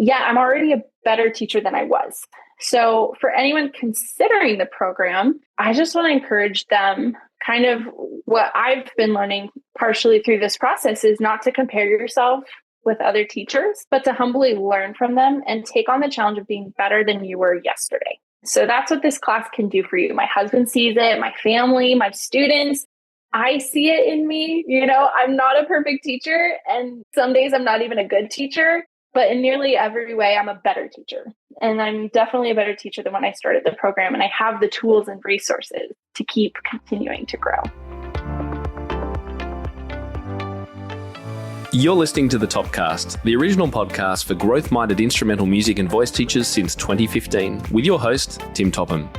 yeah, I'm already a better teacher than I was. So for anyone considering the program, I just want to encourage them kind of what I've been learning partially through this process is not to compare yourself with other teachers, but to humbly learn from them and take on the challenge of being better than you were yesterday. So that's what this class can do for you. My husband sees it, my family, my students. I see it in me. I'm not a perfect teacher, and some days I'm not even a good teacher, but in nearly every way, I'm a better teacher. And I'm definitely a better teacher than when I started the program. And I have the tools and resources to keep continuing to grow. You're listening to The Topcast, the original podcast for growth-minded instrumental music and voice teachers since 2015, with your host, Tim Topham.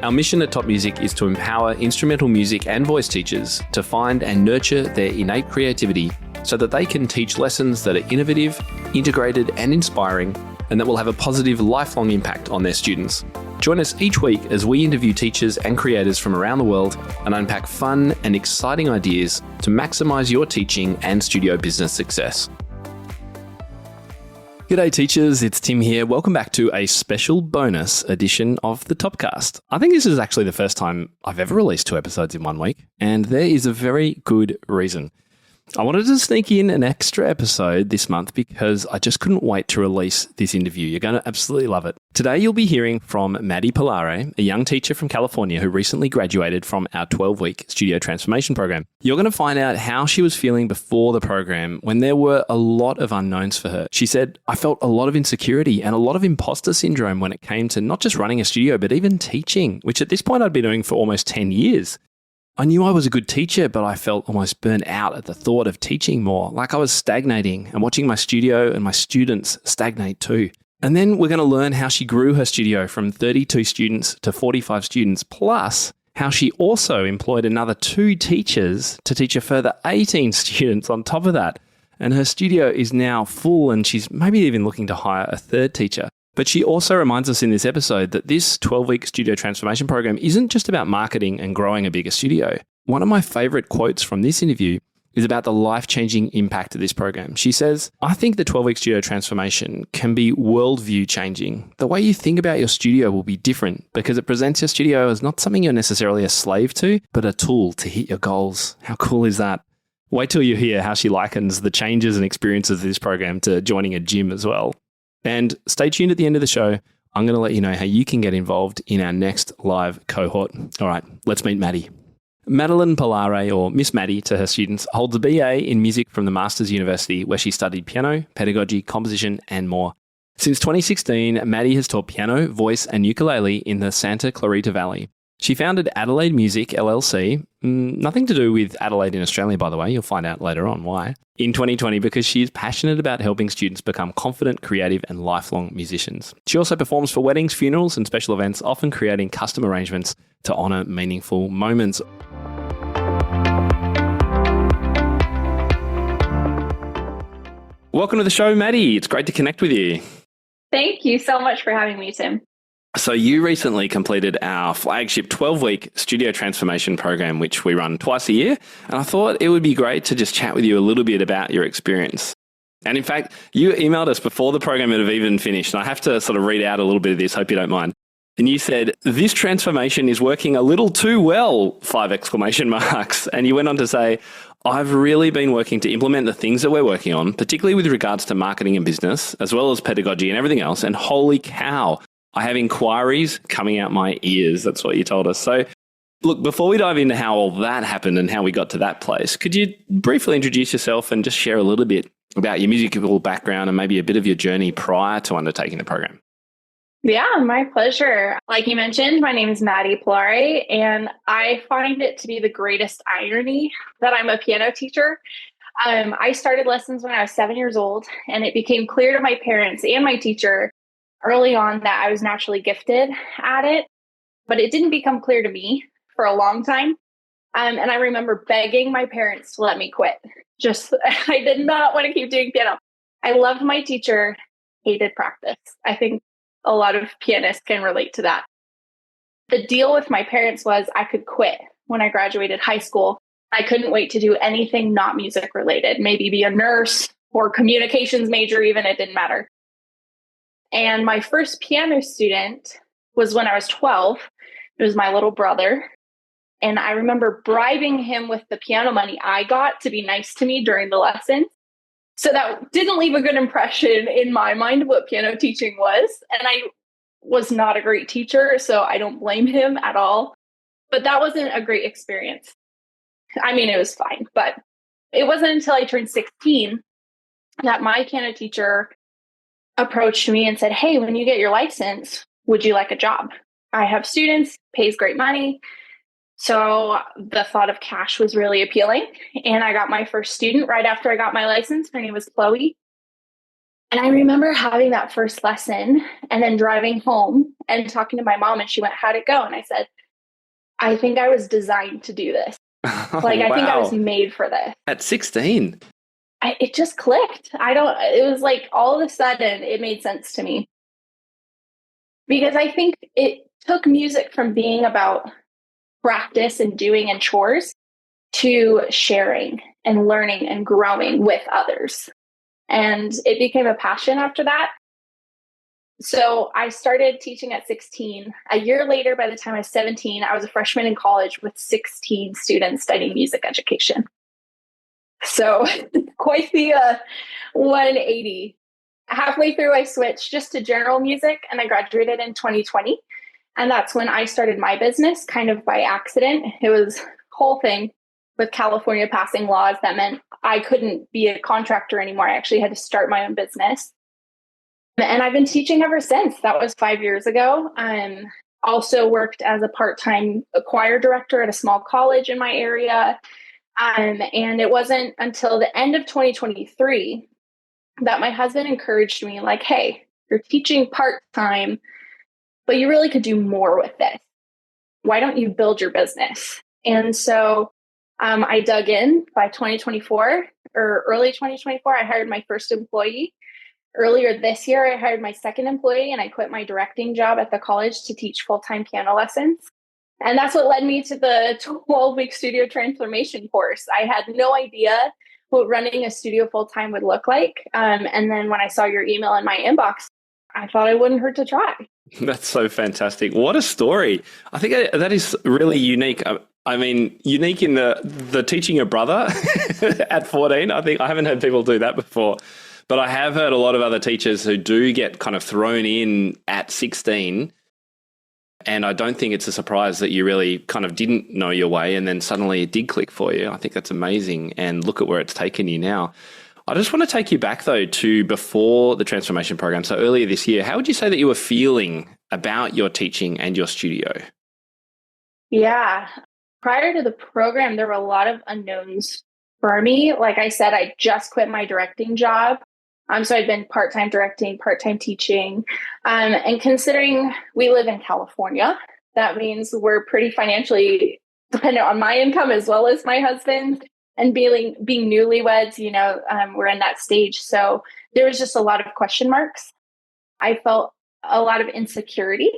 Our mission at Top Music is to empower instrumental music and voice teachers to find and nurture their innate creativity so that they can teach lessons that are innovative, integrated, and inspiring, and that will have a positive lifelong impact on their students. Join us each week as we interview teachers and creators from around the world and unpack fun and exciting ideas to maximize your teaching and studio business success. G'day teachers, it's Tim here. Welcome back to a special bonus edition of the Topcast. I think this is actually the first time I've ever released 2 episodes in 1 week, and there is a very good reason. I wanted to sneak in an extra episode this month because I just couldn't wait to release this interview. You're going to absolutely love it. Today, you'll be hearing from Maddy Palare, a young teacher from California who recently graduated from our 12-week studio transformation program. You're going to find out how she was feeling before the program when there were a lot of unknowns for her. She said, I felt a lot of insecurity and a lot of imposter syndrome when it came to not just running a studio, but even teaching, which at this point I'd been doing for almost 10 years. I knew I was a good teacher, but I felt almost burnt out at the thought of teaching more, like I was stagnating and watching my studio and my students stagnate too. And then we're going to learn how she grew her studio from 32 students to 45 students, plus how she also employed another 2 teachers to teach a further 18 students on top of that. And her studio is now full and she's maybe even looking to hire a 3rd teacher. But she also reminds us in this episode that this 12-week studio transformation program isn't just about marketing and growing a bigger studio. One of my favorite quotes from this interview is about the life-changing impact of this program. She says, I think the 12-week studio transformation can be worldview changing. The way you think about your studio will be different because it presents your studio as not something you're necessarily a slave to, but a tool to hit your goals. How cool is that? Wait till you hear how she likens the changes and experiences of this program to joining a gym as well. And stay tuned at the end of the show. I'm going to let you know how you can get involved in our next live cohort. All right, let's meet Maddy. Madeline Palare, or Miss Maddy to her students, holds a BA in music from the Masters University, where she studied piano, pedagogy, composition, and more. Since 2016, Maddy has taught piano, voice, and ukulele in the Santa Clarita Valley. She founded Adelaide Music LLC, nothing to do with Adelaide in Australia, by the way, you'll find out later on why, in 2020 because she is passionate about helping students become confident, creative, and lifelong musicians. She also performs for weddings, funerals, and special events, often creating custom arrangements to honour meaningful moments. Welcome to the show, Maddy. It's great to connect with you. Thank you so much for having me, Tim. So you recently completed our flagship 12-week studio transformation program, which we run twice a year. And I thought it would be great to just chat with you a little bit about your experience. And in fact, you emailed us before the program had even finished. And I have to sort of read out a little bit of this, hope you don't mind. And you said, this transformation is working a little too well, 5 exclamation marks. And you went on to say, I've really been working to implement the things that we're working on, particularly with regards to marketing and business, as well as pedagogy and everything else. And holy cow, I have inquiries coming out my ears. That's what you told us. So look, before we dive into how all that happened and how we got to that place, could you briefly introduce yourself and just share a little bit about your musical background and maybe a bit of your journey prior to undertaking the program? Yeah, my pleasure. Like you mentioned, my name is Maddy Palare, and I find it to be the greatest irony that I'm a piano teacher. I started lessons when I was 7 years old, and it became clear to my parents and my teacher early on that I was naturally gifted at it, but it didn't become clear to me for a long time. And I remember begging my parents to let me quit. I did not want to keep doing piano. I loved my teacher, hated practice. I think a lot of pianists can relate to that. The deal with my parents was I could quit when I graduated high school. I couldn't wait to do anything not music related, maybe be a nurse or communications major even, it didn't matter. And my first piano student was when I was 12. It was my little brother. And I remember bribing him with the piano money I got to be nice to me during the lesson. So that didn't leave a good impression in my mind of what piano teaching was. And I was not a great teacher, so I don't blame him at all. But that wasn't a great experience. I mean, it was fine, but it wasn't until I turned 16 that my piano teacher approached me and said, "Hey, when you get your license, would you like a job? I have students, pays great money." So the thought of cash was really appealing. And I got my first student right after I got my license. Her name was Chloe. And I remember having that first lesson and then driving home and talking to my mom, and she went, "How'd it go?" And I said, "I think I was designed to do this. Oh, I think I was wow. made for this." At 16. It just clicked. It was like all of a sudden it made sense to me, because I think it took music from being about practice and doing and chores to sharing and learning and growing with others. And it became a passion after that. So I started teaching at 16. A year later, by the time I was 17, I was a freshman in college with 16 students studying music education. So quite the 180. Halfway through, I switched just to general music, and I graduated in 2020. And that's when I started my business, kind of by accident. It was a whole thing with California passing laws that meant I couldn't be a contractor anymore. I actually had to start my own business. And I've been teaching ever since. That was 5 years ago. Also worked as a part-time choir director at a small college in my area. And it wasn't until the end of 2023 that my husband encouraged me, like, "Hey, you're teaching part-time, but you really could do more with this. Why don't you build your business?" And so I dug in. By 2024 or early 2024, I hired my first employee. Earlier this year, I hired my second employee, and I quit my directing job at the college to teach full-time piano lessons. And that's what led me to the 12-week studio transformation course. I had no idea what running a studio full-time would look like. And then when I saw your email in my inbox, I thought it wouldn't hurt to try. That's so fantastic. What a story. I think that is really unique. I mean, unique in the teaching your brother at 14. I think I haven't heard people do that before. But I have heard a lot of other teachers who do get kind of thrown in at 16. And I don't think it's a surprise that you really kind of didn't know your way and then suddenly it did click for you. I think that's amazing. And look at where it's taken you now. I just want to take you back, though, to before the transformation program. So earlier this year, how would you say that you were feeling about your teaching and your studio? Yeah. Prior to the program, there were a lot of unknowns for me. Like I said, I just quit my directing job. So I've been part-time directing, part-time teaching. And considering we live in California, that means we're pretty financially dependent on my income as well as my husband's. And being newlyweds, we're in that stage. So there was just a lot of question marks. I felt a lot of insecurity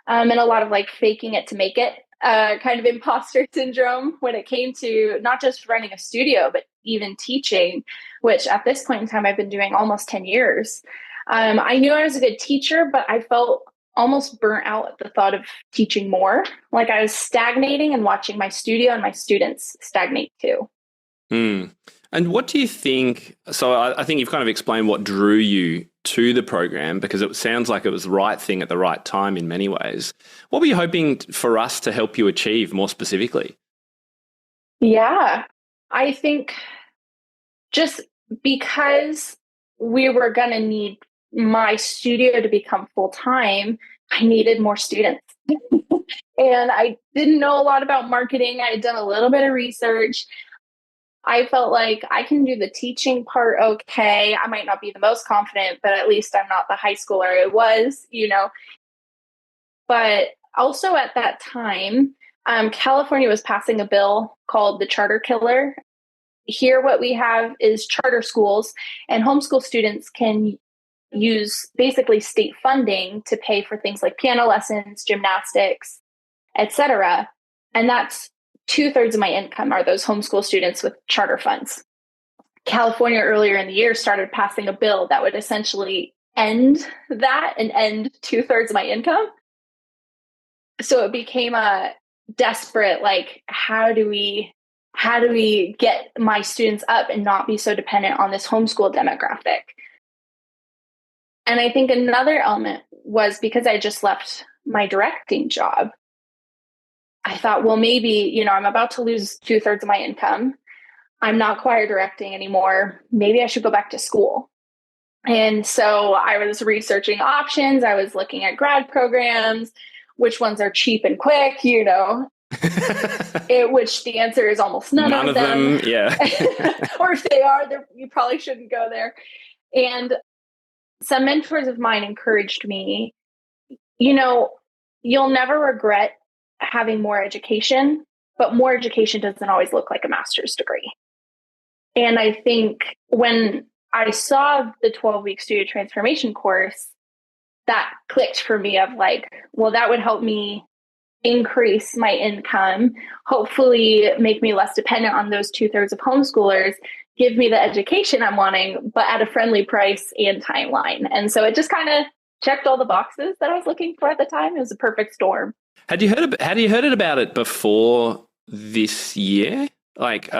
and a lot of like faking it to make it, kind of imposter syndrome when it came to not just running a studio, but even teaching, which at this point in time, I've been doing almost 10 years. I knew I was a good teacher, but I felt almost burnt out at the thought of teaching more. Like I was stagnating and watching my studio and my students stagnate too. Mm. And what do you think? So I think you've kind of explained what drew you to the program, because it sounds like it was the right thing at the right time in many ways. What were you hoping for us to help you achieve more specifically? Yeah, I think just because we were going to need my studio to become full-time, I needed more students. And I didn't know a lot about marketing. I had done a little bit of research. I felt like I can do the teaching part okay. I might not be the most confident, but at least I'm not the high schooler I was, But also at that time, California was passing a bill called the Charter Killer. Here, what we have is charter schools, and homeschool students can use basically state funding to pay for things like piano lessons, gymnastics, etc. And that's 2/3 of my income are those homeschool students with charter funds. California earlier in the year started passing a bill that would essentially end that and end 2/3 of my income. So it became a desperate, like, how do we get my students up and not be so dependent on this homeschool demographic? And I think another element was because I just left my directing job. I thought, well, maybe, I'm about to lose 2/3 of my income. I'm not choir directing anymore. Maybe I should go back to school. And so I was researching options. I was looking at grad programs, which ones are cheap and quick, which the answer is almost none of them. Yeah. Or if they are, you probably shouldn't go there. And some mentors of mine encouraged me, you'll never regret having more education, but more education doesn't always look like a master's degree. And I think when I saw the 12-week studio transformation course, that clicked for me of like, well, that would help me increase my income, hopefully make me less dependent on those 2/3 of homeschoolers, give me the education I'm wanting, but at a friendly price and timeline. And so it just kind of checked all the boxes that I was looking for at the time. It was a perfect storm. Had you heard about it before this year? Like,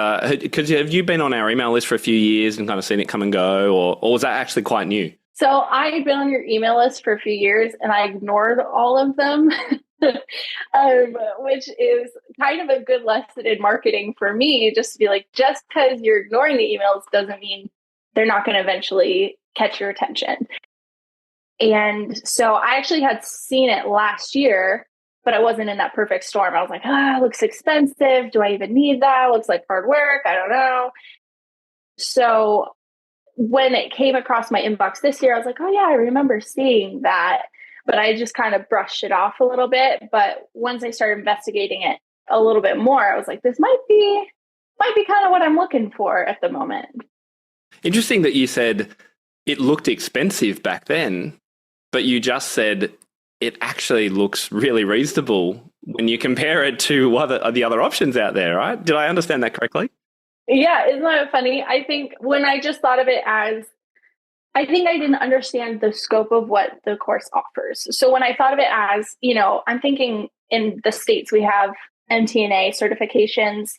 because have you been on our email list for a few years and kind of seen it come and go, or was that actually quite new? So I had been on your email list for a few years and I ignored all of them, which is kind of a good lesson in marketing for me, just to be like, just because you're ignoring the emails doesn't mean they're not going to eventually catch your attention. And so I actually had seen it last year, but I wasn't in that perfect storm. I was like, it looks expensive. Do I even need that? It looks like hard work. I don't know. So when it came across my inbox this year, I was like, oh yeah, I remember seeing that, but I just kind of brushed it off a little bit. But once I started investigating it a little bit more, I was like, this might be kind of what I'm looking for at the moment. Interesting that you said it looked expensive back then, but you just said it actually looks really reasonable when you compare it to the other options out there, right? Did I understand that correctly? Yeah, isn't that funny? I think when I just thought of it as, I think I didn't understand the scope of what the course offers. So when I thought of it as, I'm thinking in the States we have MTNA certifications,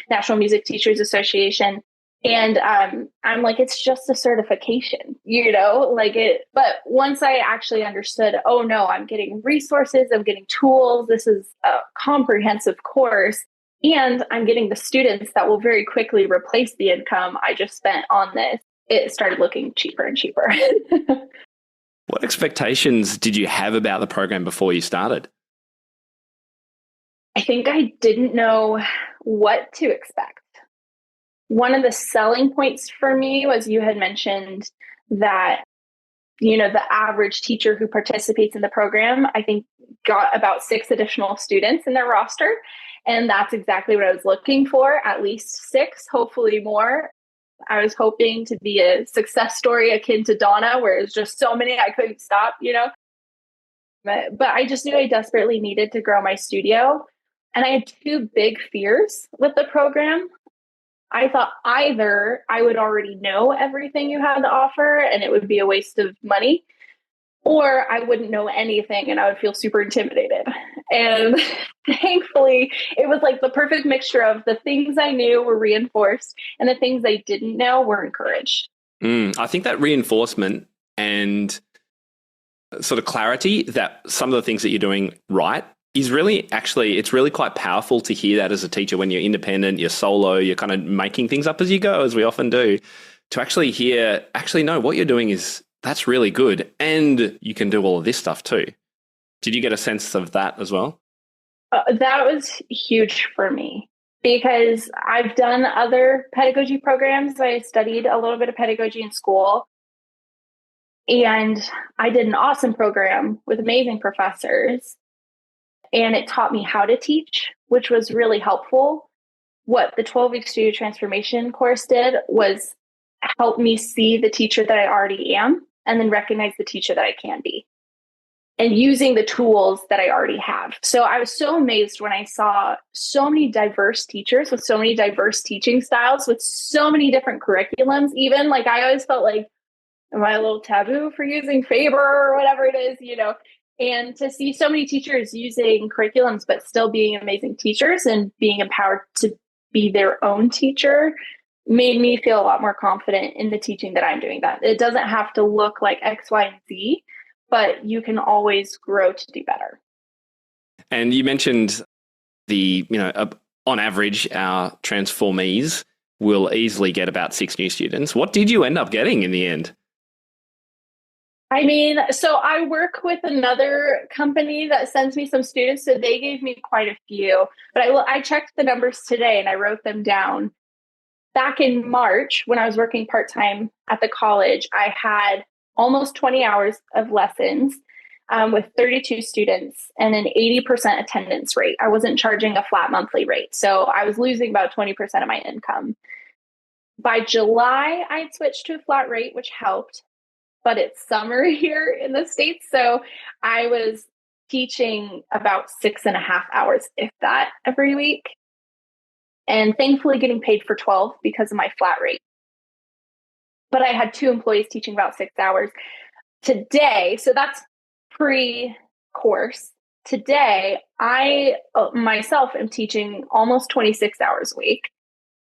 National Music Teachers Association. And I'm like, it's just a certification, but once I actually understood, oh no, I'm getting resources, I'm getting tools, this is a comprehensive course, and I'm getting the students that will very quickly replace the income I just spent on this, it started looking cheaper and cheaper. What expectations did you have about the program before you started? I think I didn't know what to expect. One of the selling points for me was you had mentioned that, the average teacher who participates in the program, I think, got about 6 additional students in their roster. And that's exactly what I was looking for, at least 6, hopefully more. I was hoping to be a success story akin to Donna, where it's just so many I couldn't stop, But I just knew I desperately needed to grow my studio. And I had 2 big fears with the program. I thought either I would already know everything you had to offer and it would be a waste of money, or I wouldn't know anything and I would feel super intimidated. And thankfully, it was like the perfect mixture of the things I knew were reinforced and the things I didn't know were encouraged. I think that reinforcement and sort of clarity that some of the things that you're doing right is really it's really quite powerful to hear that as a teacher when you're independent, you're solo, you're kind of making things up as you go, as we often do, to actually know what you're doing that's really good. And you can do all of this stuff too. Did you get a sense of that as well? That was huge for me because I've done other pedagogy programs. I studied a little bit of pedagogy in school and I did an awesome program with amazing professors. And it taught me how to teach, which was really helpful. What the 12-week studio transformation course did was help me see the teacher that I already am and then recognize the teacher that I can be and using the tools that I already have. So I was so amazed when I saw so many diverse teachers with so many diverse teaching styles, with so many different curriculums. Even like I always felt like am I a little taboo for using Faber or whatever it is, and to see so many teachers using curriculums, but still being amazing teachers and being empowered to be their own teacher made me feel a lot more confident in the teaching that I'm doing. That it doesn't have to look like X, Y, and Z, but you can always grow to do better. And you mentioned on average, our transformees will easily get about 6 new students. What did you end up getting in the end? So I work with another company that sends me some students, so they gave me quite a few, but I checked the numbers today and I wrote them down. Back in March, when I was working part-time at the college, I had almost 20 hours of lessons with 32 students and an 80% attendance rate. I wasn't charging a flat monthly rate, so I was losing about 20% of my income. By July, I'd switched to a flat rate, which helped. But it's summer here in the States. So I was teaching about 6.5 hours, if that, every week. And thankfully getting paid for 12 because of my flat rate. But I had 2 employees teaching about 6 hours. Today, so that's pre-course. Today, I myself am teaching almost 26 hours a week.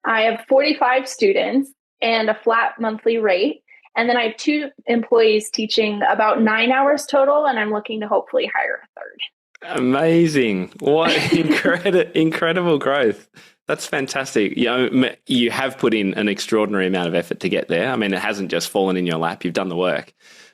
I have 45 students and a flat monthly rate. And then I have 2 employees teaching about 9 hours total, and I'm looking to hopefully hire a third. Amazing. What incredible growth. That's fantastic. You have put in an extraordinary amount of effort to get there. I mean, it hasn't just fallen in your lap. You've done the work.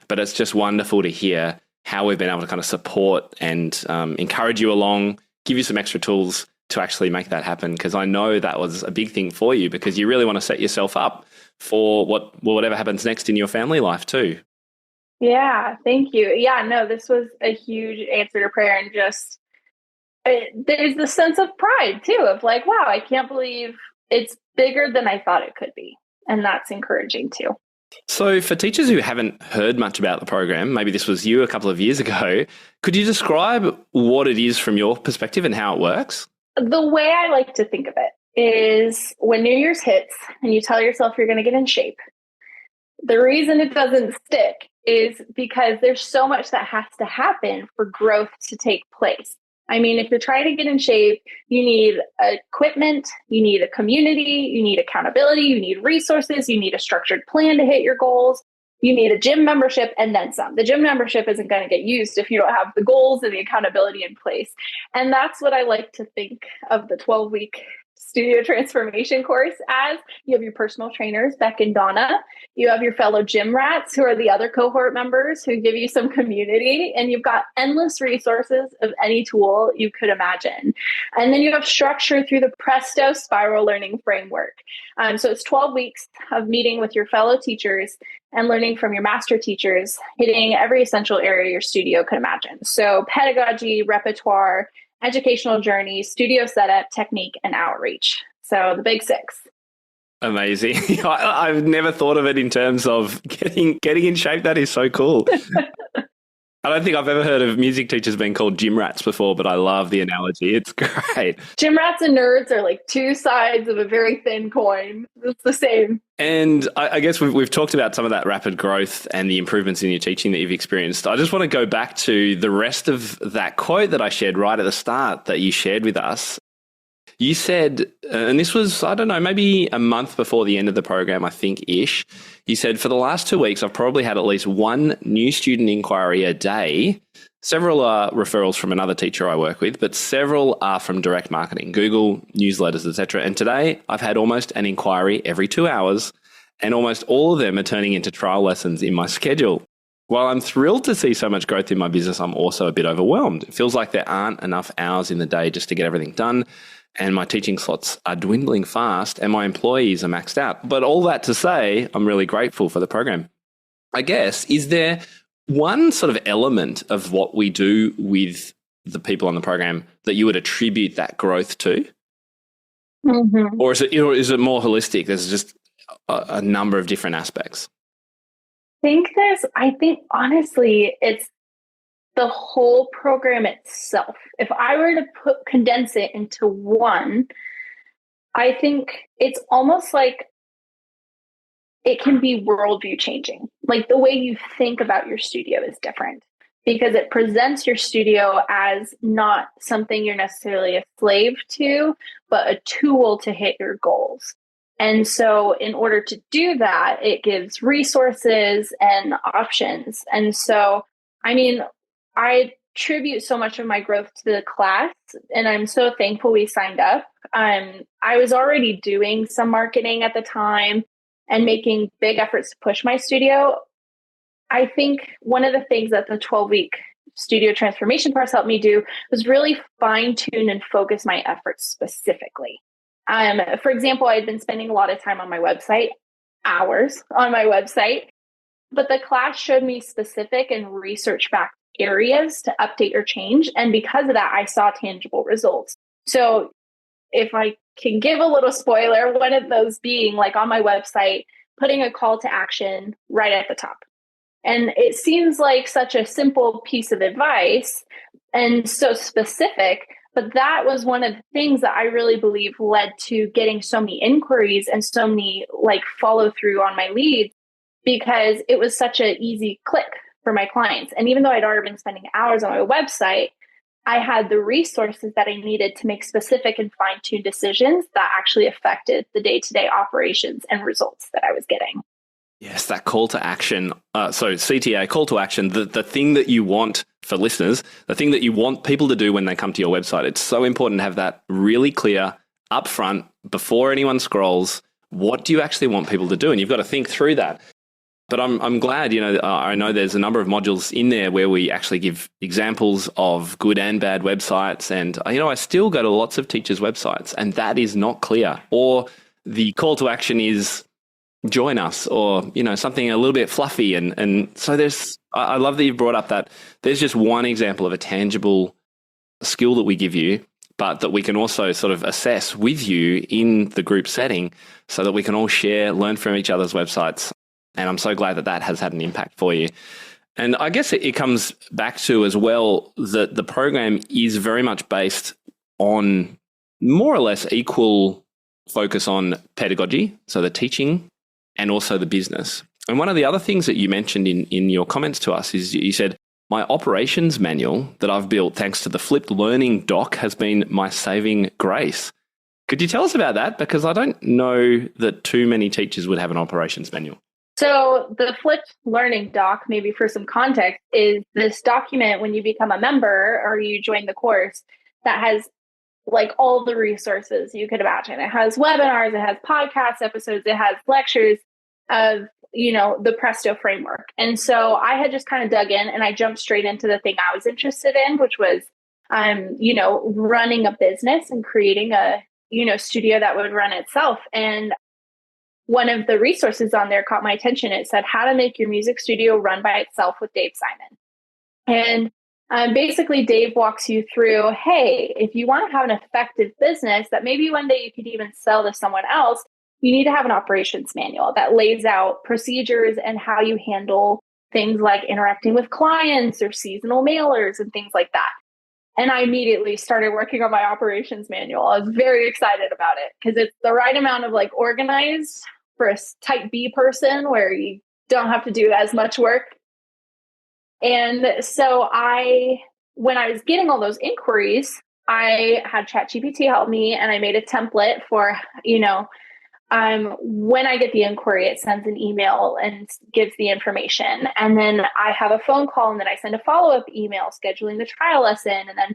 But it's just wonderful to hear how we've been able to kind of support and encourage you along, give you some extra tools to actually make that happen. Because I know that was a big thing for you, because you really want to set yourself up for whatever happens next in your family life too. Yeah, thank you. Yeah, no, this was a huge answer to prayer, and just there's the sense of pride too, of like, wow, I can't believe it's bigger than I thought it could be. And that's encouraging too. So for teachers who haven't heard much about the program, maybe this was you a couple of years ago, could you describe what it is from your perspective and how it works? The way I like to think of it is when New Year's hits and you tell yourself you're going to get in shape. The reason it doesn't stick is because there's so much that has to happen for growth to take place. I mean, if you're trying to get in shape, you need equipment, you need a community, you need accountability, you need resources, you need a structured plan to hit your goals. You need a gym membership and then some. The gym membership isn't going to get used if you don't have the goals and the accountability in place. And that's what I like to think of the 12-week studio transformation course as. You have your personal trainers, Beck and Donna. You have your fellow gym rats who are the other cohort members who give you some community, and you've got endless resources of any tool you could imagine. And then you have structure through the Presto spiral learning framework. So it's 12 weeks of meeting with your fellow teachers and learning from your master teachers, hitting every essential area your studio could imagine. So pedagogy, repertoire, educational journey, studio setup, technique, and outreach. So the big 6. Amazing. I've never thought of it in terms of getting in shape. That is so cool. I don't think I've ever heard of music teachers being called gym rats before, but I love the analogy. It's great. Gym rats and nerds are like 2 sides of a very thin coin. It's the same. And I guess we've talked about some of that rapid growth and the improvements in your teaching that you've experienced. I just want to go back to the rest of that quote that I shared right at the start that you shared with us. You said, and this was, I don't know, maybe a month before the end of the program, I think-ish. You said, for the last 2 weeks, I've probably had at least 1 new student inquiry a day. Several are referrals from another teacher I work with, but several are from direct marketing, Google, newsletters, etc. And today, I've had almost an inquiry every 2 hours, and almost all of them are turning into trial lessons in my schedule. While I'm thrilled to see so much growth in my business, I'm also a bit overwhelmed. It feels like there aren't enough hours in the day just to get everything done, and my teaching slots are dwindling fast and my employees are maxed out. But all that to say, I'm really grateful for the program. I guess, is there one sort of element of what we do with the people on the program that you would attribute that growth to? Mm-hmm. Or is it more holistic? There's just a number of different aspects. I think honestly, it's the whole program itself. If I were to condense it into one, I think it's almost like it can be worldview changing. Like the way you think about your studio is different because it presents your studio as not something you're necessarily a slave to, but a tool to hit your goals. And so in order to do that, it gives resources and options. And so, I mean, I attribute so much of my growth to the class, and I'm so thankful we signed up. I was already doing some marketing at the time and making big efforts to push my studio. I think one of the things that the 12-week studio transformation course helped me do was really fine tune and focus my efforts specifically. For example, I had been spending a lot of time on my website, hours on my website, but the class showed me specific and research-backed areas to update or change. And because of that, I saw tangible results. So if I can give a little spoiler, one of those being like on my website, putting a call to action right at the top. And it seems like such a simple piece of advice and so specific, but that was one of the things that I really believe led to getting so many inquiries and so many like follow through on my leads, because it was such an easy click for my clients. And even though I'd already been spending hours on my website, I had the resources that I needed to make specific and fine-tuned decisions that actually affected the day-to-day operations and results that I was getting. Yes, that call to action. So CTA, call to action, the thing that you want for listeners, the thing that you want people to do when they come to your website. It's so important to have that really clear upfront before anyone scrolls. What do you actually want people to do? And you've got to think through that. But I'm glad, I know there's a number of modules in there where we actually give examples of good and bad websites. And, I still go to lots of teachers' websites and that is not clear. Or the call to action is join us, or, something a little bit fluffy. And so I love that you've brought up that there's just one example of a tangible skill that we give you, but that we can also sort of assess with you in the group setting so that we can all share, learn from each other's websites. And I'm so glad that that has had an impact for you. And I guess it comes back to as well that the program is very much based on more or less equal focus on pedagogy, so the teaching, and also the business. And one of the other things that you mentioned in your comments to us is you said, my operations manual that I've built thanks to the flipped learning doc has been my saving grace. Could you tell us about that? Because I don't know that too many teachers would have an operations manual. So the flipped learning doc, maybe for some context, is this document when you become a member or you join the course that has like all the resources you could imagine. It has webinars, it has podcast episodes, it has lectures of, the Presto framework. And so I had just kind of dug in and I jumped straight into the thing I was interested in, which was, running a business and creating a, studio that would run itself. And one of the resources on there caught my attention. It said how to make your music studio run by itself with Dave Simon. And basically Dave walks you through, hey, if you want to have an effective business that maybe one day you could even sell to someone else, you need to have an operations manual that lays out procedures and how you handle things like interacting with clients or seasonal mailers and things like that. And I immediately started working on my operations manual. I was very excited about it because it's the right amount of like organized for a type B person where you don't have to do as much work. And so when I was getting all those inquiries, I had ChatGPT help me and I made a template for, when I get the inquiry, it sends an email and gives the information. And then I have a phone call and then I send a follow-up email scheduling the trial lesson. And then,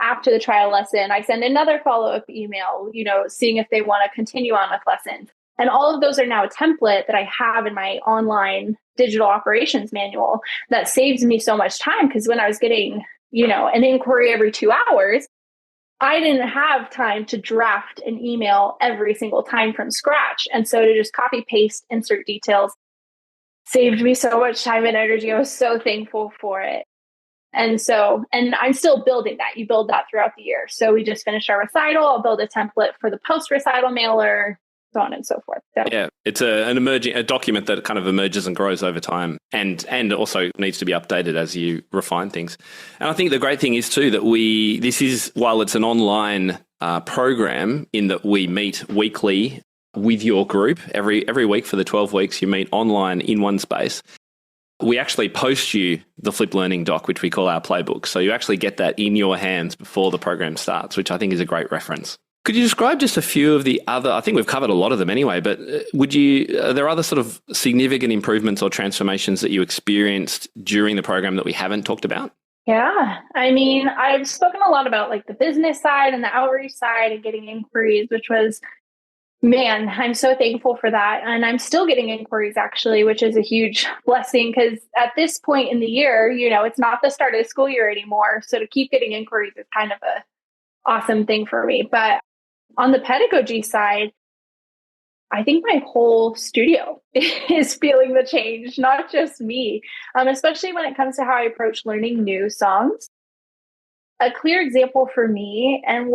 after the trial lesson, I send another follow-up email, seeing if they want to continue on with lessons. And all of those are now a template that I have in my online digital operations manual that saves me so much time. Because when I was getting, an inquiry every 2 hours, I didn't have time to draft an email every single time from scratch. And so to just copy, paste, insert details saved me so much time and energy. I was so thankful for it. And I'm still building that. You build that throughout the year. So we just finished our recital. I'll build a template for the post-recital mailer, so on and so forth. So. Yeah, it's a document that kind of emerges and grows over time and also needs to be updated as you refine things. And I think the great thing is too that while it's an online program in that we meet weekly with your group every week for the 12 weeks. You meet online in one space. We actually post you the Flip Learning doc, which we call our playbook. So you actually get that in your hands before the program starts, which I think is a great reference. Could you describe just a few of the other, I think we've covered a lot of them anyway, but are there other sort of significant improvements or transformations that you experienced during the program that we haven't talked about? Yeah. I mean, I've spoken a lot about like the business side and the outreach side and getting inquiries, which was, man, I'm so thankful for that. And I'm still getting inquiries actually, which is a huge blessing because at this point in the year, it's not the start of the school year anymore. So to keep getting inquiries is kind of a awesome thing for me. But on the pedagogy side, I think my whole studio is feeling the change, not just me, especially when it comes to how I approach learning new songs. A clear example for me, and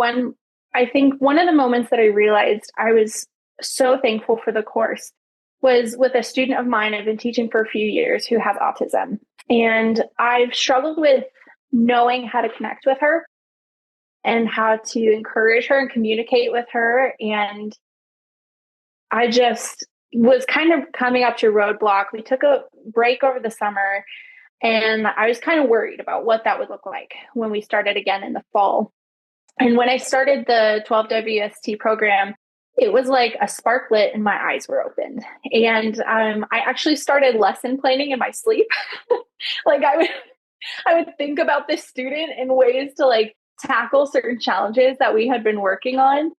I think one of the moments that I realized I was so thankful for the course was with a student of mine I've been teaching for a few years who has autism. And I've struggled with knowing how to connect with her and how to encourage her and communicate with her. And I just was kind of coming up to a roadblock. We took a break over the summer, and I was kind of worried about what that would look like when we started again in the fall. And when I started the 12 WST program, it was like a spark lit and my eyes were opened. And I actually started lesson planning in my sleep. Like I would think about this student in ways to like tackle certain challenges that we had been working on.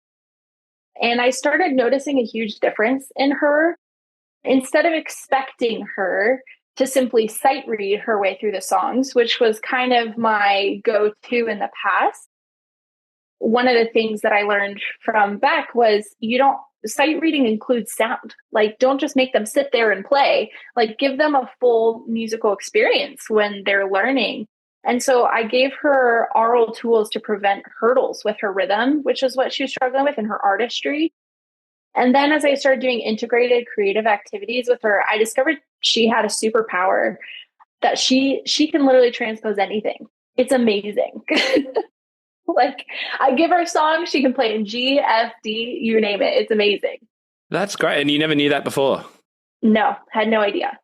And I started noticing a huge difference in her. Instead of expecting her to simply sight read her way through the songs, which was kind of my go-to in the past, one of the things that I learned from Beck was sight reading includes sound. Like, don't just make them sit there and play, like give them a full musical experience when they're learning. And so I gave her aural tools to prevent hurdles with her rhythm, which is what she was struggling with in her artistry. And then as I started doing integrated creative activities with her, I discovered she had a superpower that she can literally transpose anything. It's amazing. Like I give her a song, she can play in G, F, D, you name it. It's amazing. That's great. And you never knew that before? No, had no idea.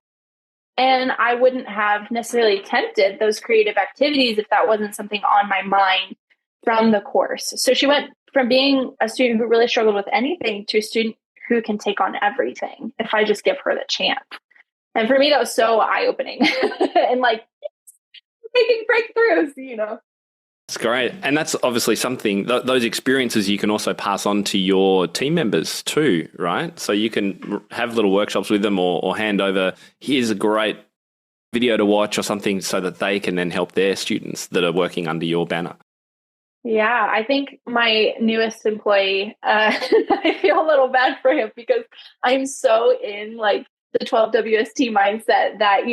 And I wouldn't have necessarily attempted those creative activities if that wasn't something on my mind from the course. So she went from being a student who really struggled with anything to a student who can take on everything if I just give her the chance. And for me, that was so eye-opening and like making breakthroughs. That's great. And that's obviously something, those experiences you can also pass on to your team members too, right? So you can have little workshops with them or hand over, here's a great video to watch or something so that they can then help their students that are working under your banner. Yeah, I think my newest employee, I feel a little bad for him because I'm so in like the 12 WST mindset that,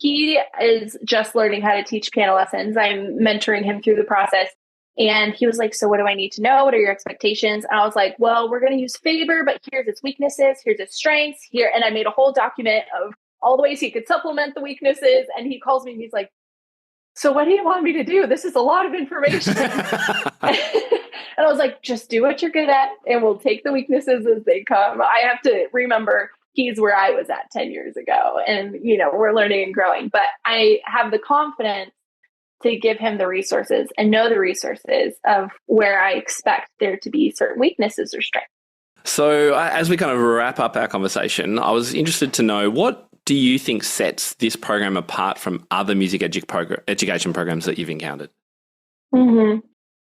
he is just learning how to teach piano lessons. I'm mentoring him through the process. And he was like, so what do I need to know? What are your expectations? And I was like, well, we're going to use Faber, but here's its weaknesses, here's its strengths here. And I made a whole document of all the ways he could supplement the weaknesses. And he calls me and he's like, so what do you want me to do? This is a lot of information. And I was like, just do what you're good at and we'll take the weaknesses as they come. I have to remember he's where I was at 10 years ago and, we're learning and growing, but I have the confidence to give him the resources and know the resources of where I expect there to be certain weaknesses or strengths. So as we kind of wrap up our conversation, I was interested to know, what do you think sets this program apart from other music education programs that you've encountered? Mm-hmm.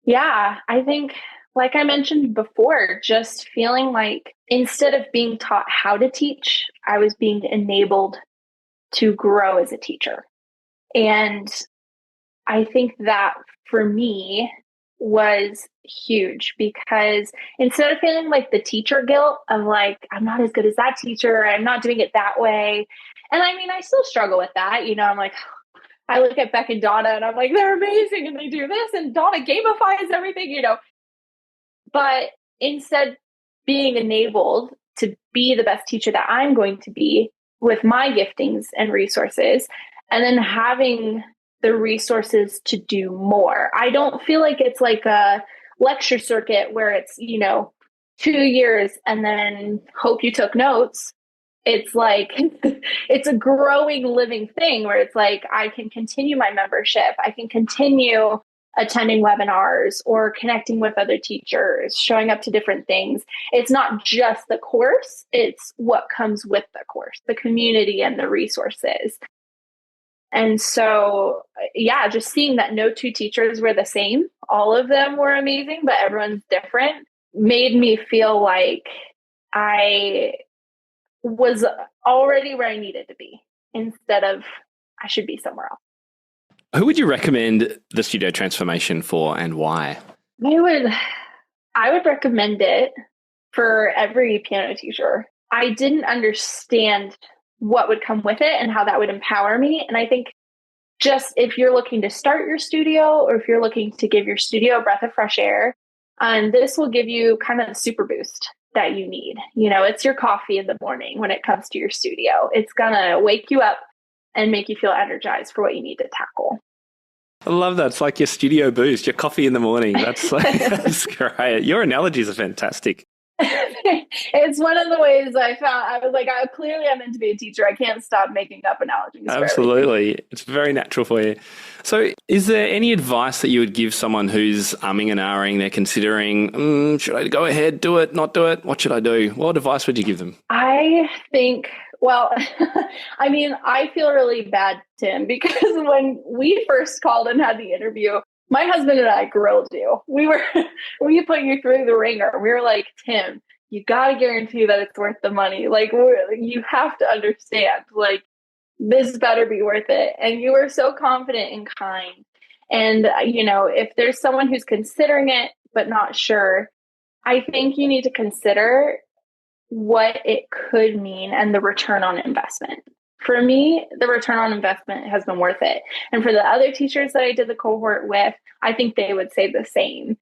Yeah, I think, like I mentioned before, just feeling like instead of being taught how to teach, I was being enabled to grow as a teacher. And I think that for me was huge because instead of feeling like the teacher guilt of like, I'm not as good as that teacher, I'm not doing it that way. And I mean, I still struggle with that. I'm like, I look at Beck and Donna and I'm like, they're amazing and they do this and Donna gamifies everything, But instead being enabled to be the best teacher that I'm going to be with my giftings and resources, and then having the resources to do more. I don't feel like it's like a lecture circuit where it's, 2 years and then hope you took notes. It's like, it's a growing living thing where it's like, I can continue my membership. I can continue attending webinars or connecting with other teachers, showing up to different things. It's not just the course, it's what comes with the course, the community and the resources. And so, yeah, just seeing that no two teachers were the same, all of them were amazing, but everyone's different, made me feel like I was already where I needed to be instead of I should be somewhere else. Who would you recommend the studio transformation for and why? I would recommend it for every piano teacher. I didn't understand what would come with it and how that would empower me. And I think just if you're looking to start your studio or if you're looking to give your studio a breath of fresh air, this will give you kind of the super boost that you need. You know, it's your coffee in the morning when it comes to your studio. It's going to wake you up and make you feel energized for what you need to tackle. I love that. It's like your studio boost, your coffee in the morning. That's great. Your analogies are fantastic. It's one of the ways I found. I was like, clearly I'm meant to be a teacher. I can't stop making up analogies. Absolutely. It's very natural for you. So is there any advice that you would give someone who's umming and ahhing, they're considering, should I go ahead, do it, not do it? What should I do? What advice would you give them? I think, well, I mean, I feel really bad, Tim, because when we first called and had the interview, my husband and I grilled you. We put you through the ringer. We were like, Tim, you got to guarantee that it's worth the money. Like, you have to understand, like, this better be worth it. And you were so confident and kind. And, you know, if there's someone who's considering it, but not sure, I think you need to consider what it could mean and the return on investment. For me, the return on investment has been worth it. And for the other teachers that I did the cohort with, I think they would say the same.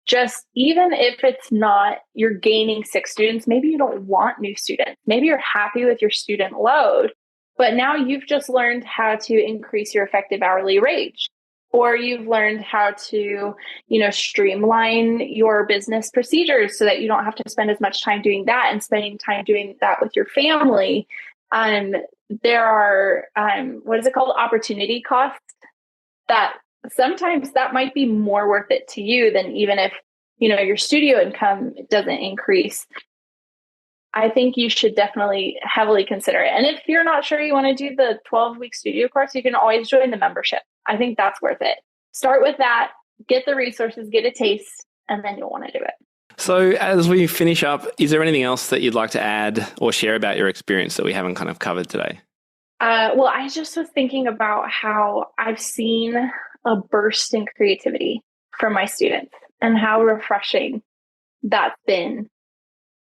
Just even if it's not, you're gaining 6 students, maybe you don't want new students. Maybe you're happy with your student load, but now you've just learned how to increase your effective hourly wage. Or you've learned how to, you know, streamline your business procedures so that you don't have to spend as much time doing that and spending time doing that with your family. There are, what is it called? Opportunity costs that sometimes that might be more worth it to you than even if, you know, your studio income doesn't increase. I think you should definitely heavily consider it. And if you're not sure you want to do the 12-week studio course, you can always join the membership. I think that's worth it. Start with that, get the resources, get a taste, and then you'll want to do it. So as we finish up, is there anything else that you'd like to add or share about your experience that we haven't kind of covered today? Well, I just was thinking about how I've seen a burst in creativity from my students and how refreshing that's been,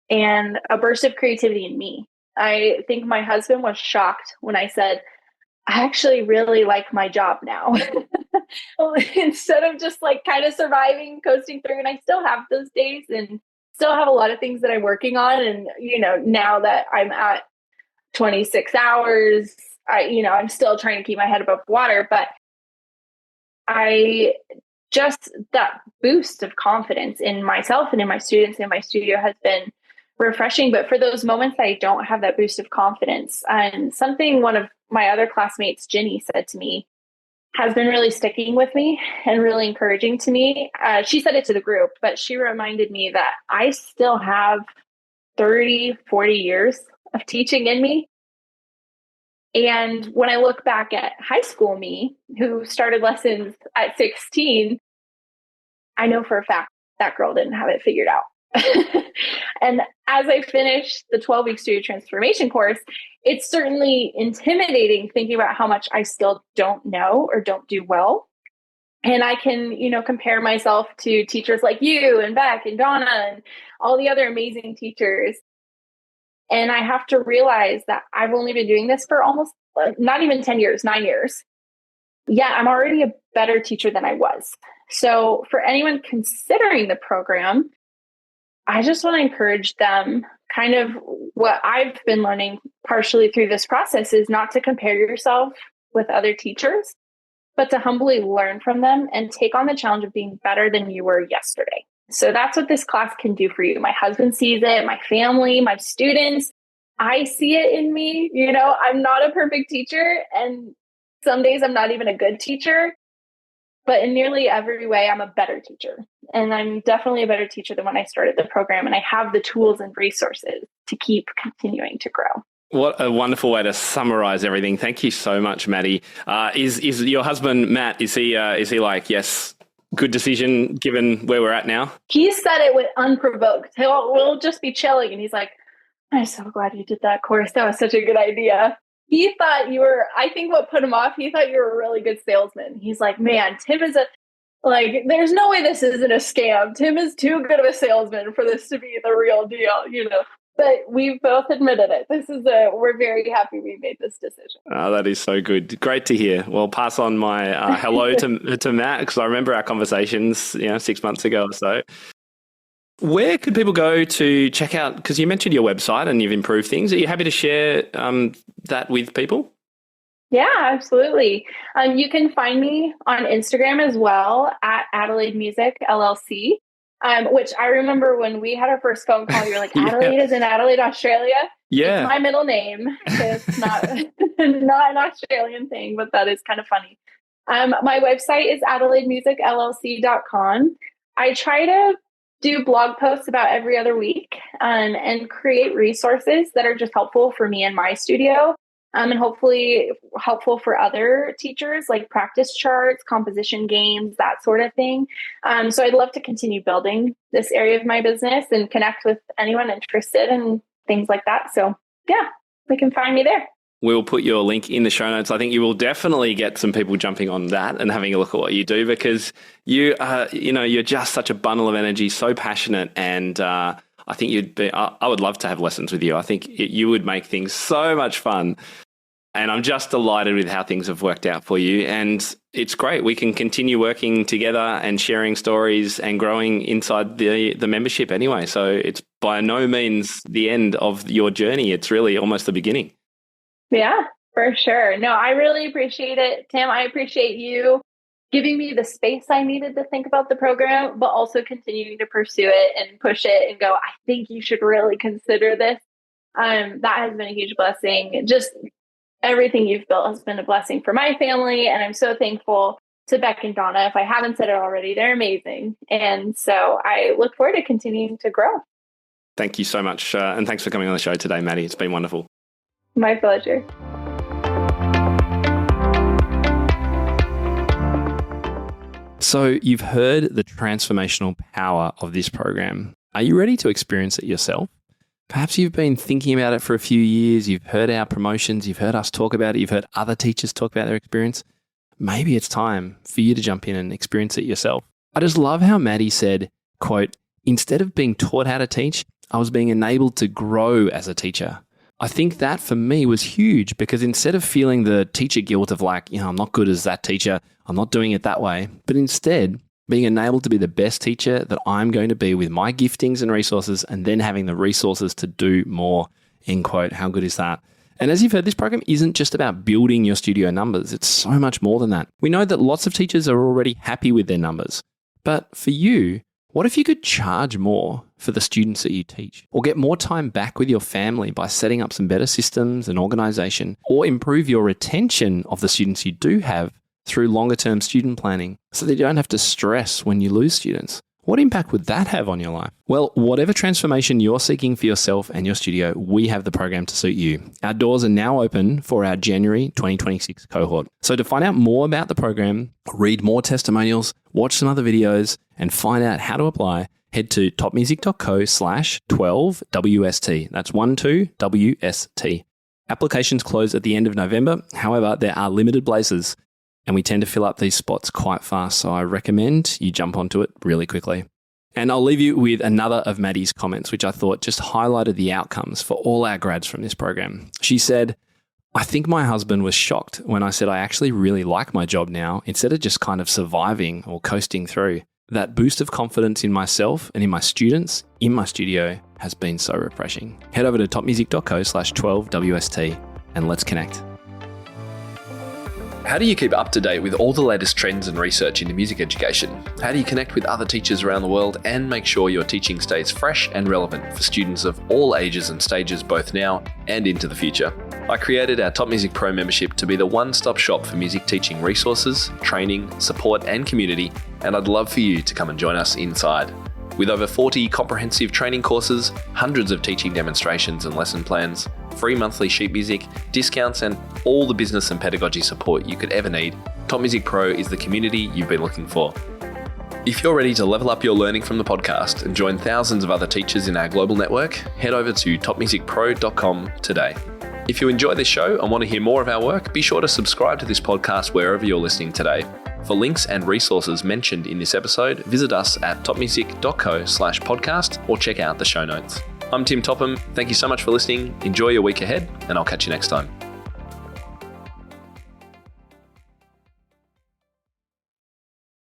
and a burst of creativity in me. I think my husband was shocked when I said, I actually really like my job now. Instead of just like kind of surviving, coasting through, and I still have those days and still have a lot of things that I'm working on. And, you know, now that I'm at 26 hours, I'm still trying to keep my head above water, but that boost of confidence in myself and in my students and my studio has been refreshing. But for those moments that I don't have that boost of confidence, and something one of my other classmates, Ginny, said to me has been really sticking with me and really encouraging to me. She said it to the group, but she reminded me that I still have 30, 40 years of teaching in me. And when I look back at high school me, who started lessons at 16, I know for a fact that girl didn't have it figured out. And as I finished the 12-week studio transformation course, it's certainly intimidating thinking about how much I still don't know or don't do well. And I can, compare myself to teachers like you and Beck and Donna and all the other amazing teachers. And I have to realize that I've only been doing this for almost not even 10 years, 9 years. Yeah, I'm already a better teacher than I was. So for anyone considering the program, I just want to encourage them, kind of what I've been learning partially through this process is not to compare yourself with other teachers, but to humbly learn from them and take on the challenge of being better than you were yesterday. So that's what this class can do for you. My husband sees it, my family, my students. I see it in me. I'm not a perfect teacher, and some days I'm not even a good teacher, but in nearly every way, I'm a better teacher. And I'm definitely a better teacher than when I started the program. And I have the tools and resources to keep continuing to grow. What a wonderful way to summarize everything. Thank you so much, Maddy. Is your husband, Matt, is he like, yes, good decision given where we're at now? He said it with unprovoked. We'll just be chilling. And he's like, I'm so glad you did that course. That was such a good idea. He thought I think what put him off, he thought you were a really good salesman. He's like, man, Tim is there's no way this isn't a scam. Tim is too good of a salesman for this to be the real deal, But we've both admitted it. We're very happy we made this decision. Oh, that is so good. Great to hear. Well, pass on my hello to Matt, because I remember our conversations, 6 months ago or so. Where could people go to check out, because you mentioned your website and you've improved things. Are you happy to share that with people? Yeah, absolutely. You can find me on Instagram as well at Adelaide Music LLC. Which I remember when we had our first phone call, you were like, Adelaide is in Adelaide, Australia. Yeah. It's my middle name. It's not an Australian thing, but that is kind of funny. My website is adelaidemusicllc.com. I try to do blog posts about every other week and create resources that are just helpful for me and my studio. And hopefully helpful for other teachers, like practice charts, composition games, that sort of thing. So I'd love to continue building this area of my business and connect with anyone interested in things like that. So yeah, they can find me there. We'll put your link in the show notes. I think you will definitely get some people jumping on that and having a look at what you do, because you're just such a bundle of energy, so passionate, and I think I would love to have lessons with you. I think you would make things so much fun. And I'm just delighted with how things have worked out for you. And it's great. We can continue working together and sharing stories and growing inside the membership anyway. So it's by no means the end of your journey. It's really almost the beginning. Yeah, for sure. No, I really appreciate it, Tim. I appreciate you giving me the space I needed to think about the program, but also continuing to pursue it and push it and go, I think you should really consider this. That has been a huge blessing. Just everything you've built has been a blessing for my family. And I'm so thankful to Beck and Donna. If I haven't said it already, they're amazing. And so I look forward to continuing to grow. Thank you so much. And thanks for coming on the show today, Maddy. It's been wonderful. My pleasure. So you've heard the transformational power of this program. Are you ready to experience it yourself? Perhaps you've been thinking about it for a few years. You've heard our promotions. You've heard us talk about it. You've heard other teachers talk about their experience. Maybe it's time for you to jump in and experience it yourself. I just love how Maddy said, quote, instead of being taught how to teach, I was being enabled to grow as a teacher. I think that for me was huge, because instead of feeling the teacher guilt of like, I'm not good as that teacher, I'm not doing it that way, but instead being enabled to be the best teacher that I'm going to be with my giftings and resources, and then having the resources to do more, end quote. How good is that? And as you've heard, this program isn't just about building your studio numbers. It's so much more than that. We know that lots of teachers are already happy with their numbers. But for you, what if you could charge more for the students that you teach, or get more time back with your family by setting up some better systems and organization, or improve your retention of the students you do have through longer term student planning so that you don't have to stress when you lose students? What impact would that have on your life? Well, whatever transformation you're seeking for yourself and your studio, we have the program to suit you. Our doors are now open for our January 2026 cohort. So to find out more about the program, read more testimonials, watch some other videos, and find out how to apply, head to topmusic.co/12WST. That's 12WST. Applications close at the end of November. However, there are limited places, and we tend to fill up these spots quite fast, so I recommend you jump onto it really quickly. And I'll leave you with another of Maddy's comments, which I thought just highlighted the outcomes for all our grads from this program. She said, I think my husband was shocked when I said I actually really like my job now, instead of just kind of surviving or coasting through. That boost of confidence in myself and in my students in my studio has been so refreshing. Head over to topmusic.co/12WST and let's connect. How do you keep up to date with all the latest trends and research into music education? How do you connect with other teachers around the world and make sure your teaching stays fresh and relevant for students of all ages and stages both now and into the future? I created our Top Music Pro membership to be the one-stop shop for music teaching resources, training, support and community, and I'd love for you to come and join us inside. With over 40 comprehensive training courses, hundreds of teaching demonstrations and lesson plans, free monthly sheet music, discounts, and all the business and pedagogy support you could ever need, Top Music Pro is the community you've been looking for. If you're ready to level up your learning from the podcast and join thousands of other teachers in our global network, head over to topmusicpro.com today. If you enjoy this show and want to hear more of our work, be sure to subscribe to this podcast wherever you're listening today. For links and resources mentioned in this episode, visit us at topmusic.co/podcast or check out the show notes. I'm Tim Topham. Thank you so much for listening. Enjoy your week ahead, and I'll catch you next time.